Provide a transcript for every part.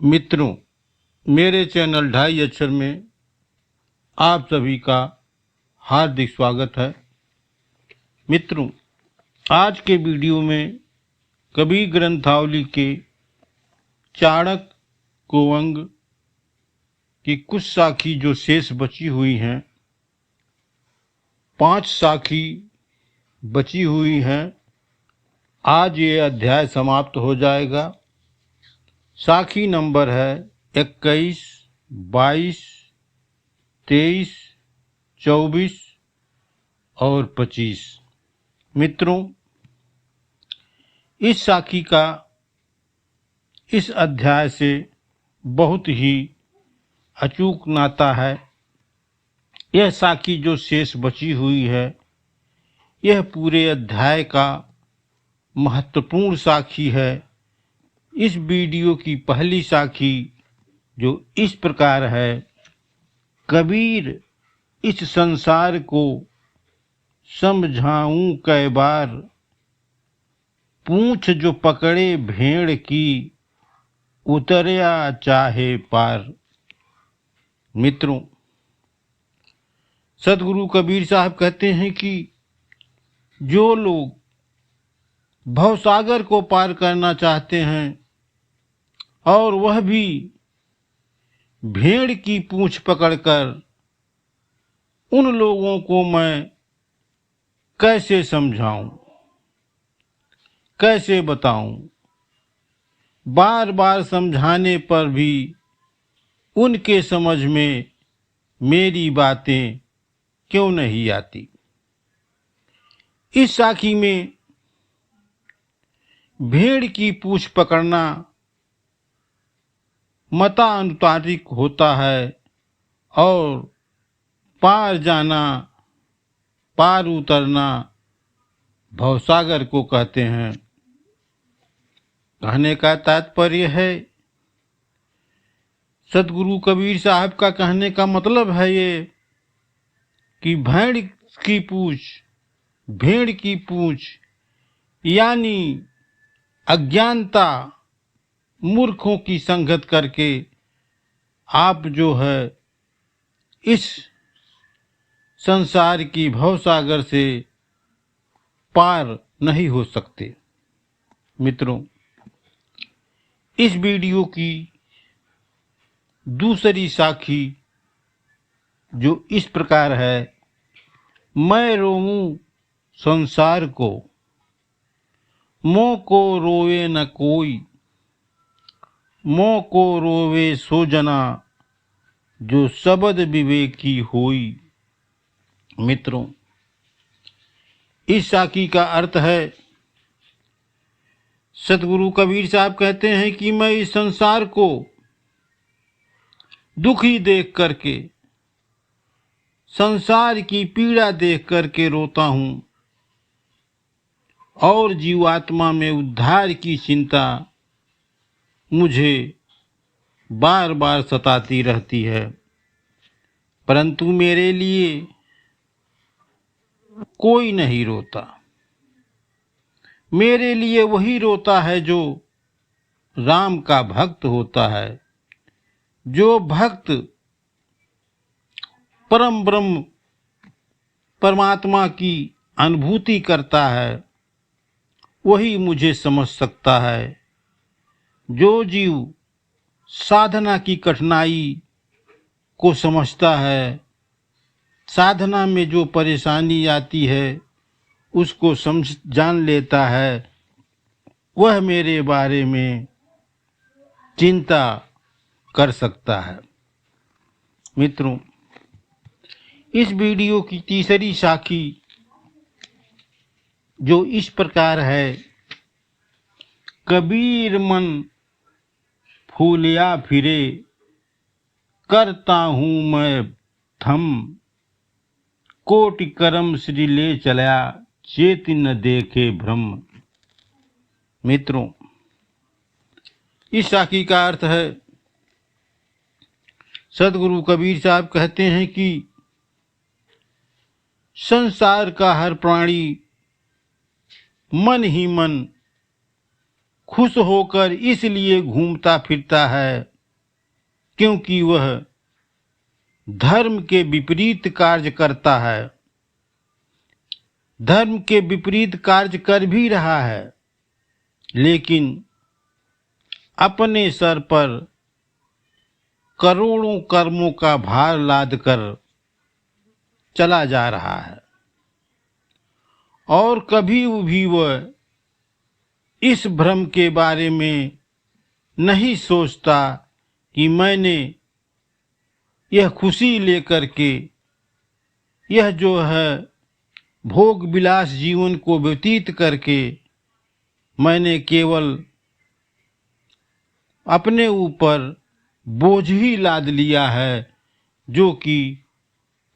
मित्रों, मेरे चैनल ढाई अक्षर में आप सभी का हार्दिक स्वागत है। मित्रों, आज के वीडियो में कबीर ग्रंथावली के चाणक्य कोवंग की कुछ साखी जो शेष बची हुई हैं, 5 साखी बची हुई हैं। आज ये अध्याय समाप्त हो जाएगा। साखी नंबर है 21, 22, 23, 24 और 25। मित्रों, इस साखी का इस अध्याय से बहुत ही अचूक नाता है। यह साखी जो शेष बची हुई है, यह पूरे अध्याय का महत्वपूर्ण साखी है। इस वीडियो की पहली साखी जो इस प्रकार है: कबीर इस संसार को समझाऊं कै बार, पूंछ जो पकड़े भेड़ की उतरया चाहे पार। मित्रों, सदगुरु कबीर साहब कहते हैं कि जो लोग भवसागर को पार करना चाहते हैं और वह भी भेड़ की पूंछ पकड़कर, उन लोगों को मैं कैसे समझाऊं, कैसे बताऊं। बार बार समझाने पर भी उनके समझ में मेरी बातें क्यों नहीं आती। इस साखी में भेड़ की पूंछ पकड़ना मतानुतार्किक होता है और पार जाना, पार उतरना भवसागर को कहते हैं। कहने का तात्पर्य है, सदगुरु कबीर साहब का कहने का मतलब है ये कि भेड़ की पूंछ यानी अज्ञानता, मूर्खों की संगत करके आप जो है इस संसार की भवसागर से पार नहीं हो सकते। मित्रों, इस वीडियो की दूसरी साखी जो इस प्रकार है: मैं रोऊं संसार को, मोह को रोवे न कोई, मोह को रोवे सो जना, जो शब्द विवेकी होई। मित्रों, इस साखी का अर्थ है, सतगुरु कबीर साहब कहते हैं कि मैं इस संसार को दुखी देख करके, संसार की पीड़ा देख करके रोता हूं और जीवात्मा में उद्धार की चिंता मुझे बार बार सताती रहती है। परंतु मेरे लिए कोई नहीं रोता। मेरे लिए वही रोता है जो राम का भक्त होता है। जो भक्त परम ब्रह्म परमात्मा की अनुभूति करता है, वही मुझे समझ सकता है। जो जीव साधना की कठिनाई को समझता है, साधना में जो परेशानी आती है उसको जान लेता है, वह मेरे बारे में चिंता कर सकता है। मित्रों, इस वीडियो की तीसरी साखी जो इस प्रकार है: कबीर मन फूलिया फिरे, करता हूं मैं थम, कोटि करम श्री ले चला, चेत न देखे भ्रम। मित्रों, इस साखी का अर्थ है, सदगुरु कबीर साहब कहते हैं कि संसार का हर प्राणी मन ही मन खुश होकर इसलिए घूमता फिरता है क्योंकि वह धर्म के विपरीत कार्य करता है, धर्म के विपरीत कार्य कर भी रहा है, लेकिन अपने सर पर करोड़ों कर्मों का भार लाद कर चला जा रहा है और कभी भी वह इस भ्रम के बारे में नहीं सोचता कि मैंने यह खुशी लेकर के यह जो है भोग विलास जीवन को व्यतीत करके मैंने केवल अपने ऊपर बोझ ही लाद लिया है, जो कि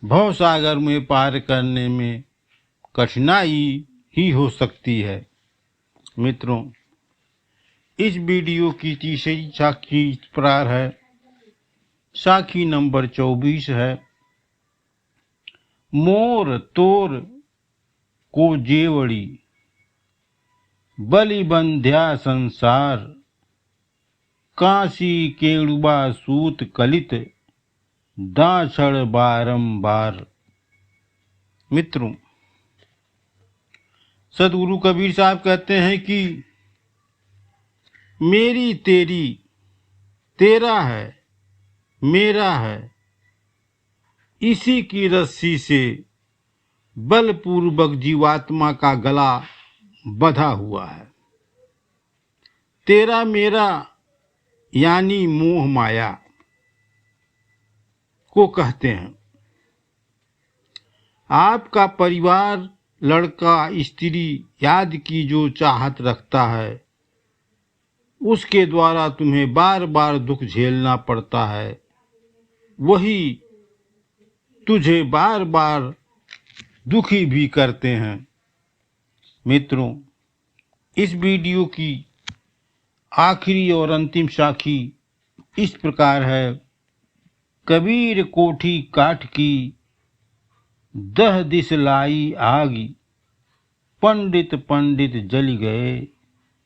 भवसागर में पार करने में कठिनाई ही हो सकती है। मित्रों, इस वीडियो की तीसरी साखी इस प्रकार है। साखी नंबर 24 है। मोर तोर को जेवड़ी बलि बंध्या संसार, काशी केणुबा सूत कलित दाछड़ बारंबार। मित्रों, सदगुरु कबीर साहब कहते हैं कि मेरी तेरी, तेरा है मेरा है, इसी की रस्सी से बलपूर्वक जीवात्मा का गला बंधा हुआ है। तेरा मेरा यानी मोह माया को कहते हैं। आपका परिवार, लड़का स्त्री याद की जो चाहत रखता है, उसके द्वारा तुम्हें बार बार दुख झेलना पड़ता है, वही तुझे बार बार दुखी भी करते हैं। मित्रों, इस वीडियो की आखिरी और अंतिम साखी इस प्रकार है। कबीर कोठी काठ की दह दिस लाई आगी, पंडित पंडित जल गए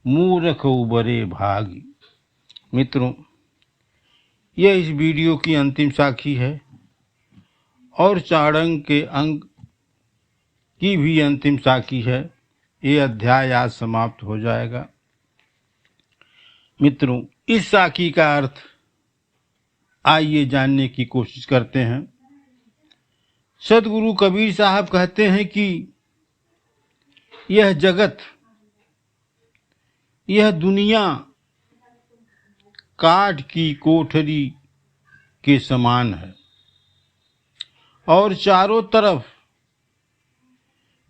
मूर्ख उबरे भागी। मित्रों, यह इस वीडियो की अंतिम साखी है और चारंग के अंग की भी अंतिम साखी है। ये अध्याय आज समाप्त हो जाएगा। मित्रों, इस साखी का अर्थ आइए जानने की कोशिश करते हैं। सदगुरु कबीर साहब कहते हैं कि यह जगत, यह दुनिया काठ की कोठरी के समान है और चारों तरफ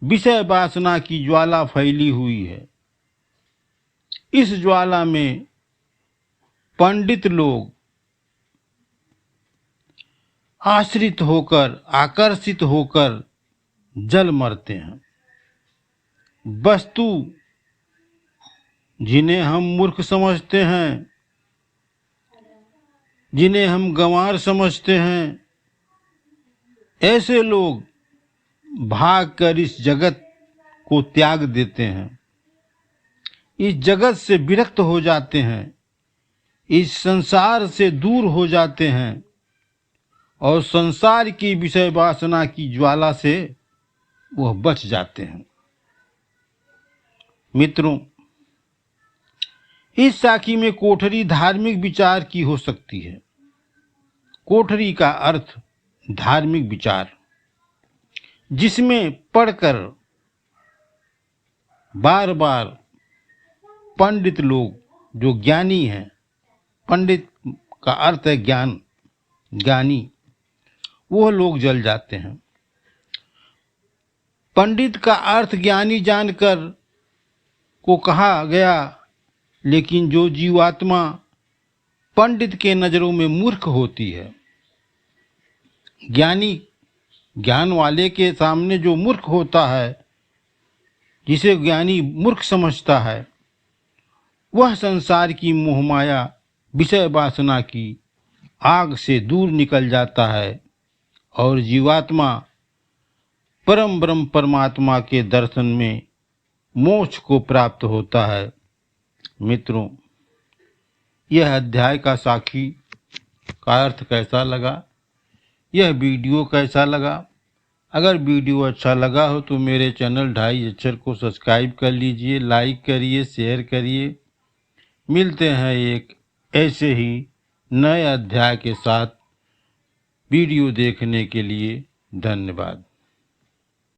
विषय वासना की ज्वाला फैली हुई है। इस ज्वाला में पंडित लोग आश्रित होकर, आकर्षित होकर जल मरते हैं। वस्तु जिन्हें हम मूर्ख समझते हैं, जिन्हें हम गंवार समझते हैं, ऐसे लोग भागकर इस जगत को त्याग देते हैं, इस जगत से विरक्त हो जाते हैं, इस संसार से दूर हो जाते हैं और संसार की विषय वासना की ज्वाला से वह बच जाते हैं। मित्रों, इस साखी में कोठरी धार्मिक विचार की हो सकती है। कोठरी का अर्थ धार्मिक विचार, जिसमें पढ़कर बार बार पंडित लोग, जो ज्ञानी हैं, पंडित का अर्थ है ज्ञान, ज्ञानी, वो लोग जल जाते हैं। पंडित का अर्थ ज्ञानी जानकर को कहा गया, लेकिन जो जीवात्मा पंडित के नजरों में मूर्ख होती है, ज्ञानी, ज्ञान वाले के सामने जो मूर्ख होता है, जिसे ज्ञानी मूर्ख समझता है, वह संसार की मोहमाया विषय वासना की आग से दूर निकल जाता है और जीवात्मा परम ब्रह्म परमात्मा के दर्शन में मोक्ष को प्राप्त होता है। मित्रों, यह अध्याय का साखी का अर्थ कैसा लगा, यह वीडियो कैसा लगा? अगर वीडियो अच्छा लगा हो तो मेरे चैनल ढाई अक्षर को सब्सक्राइब कर लीजिए, लाइक करिए, शेयर करिए। मिलते हैं एक ऐसे ही नए अध्याय के साथ। वीडियो देखने के लिए धन्यवाद।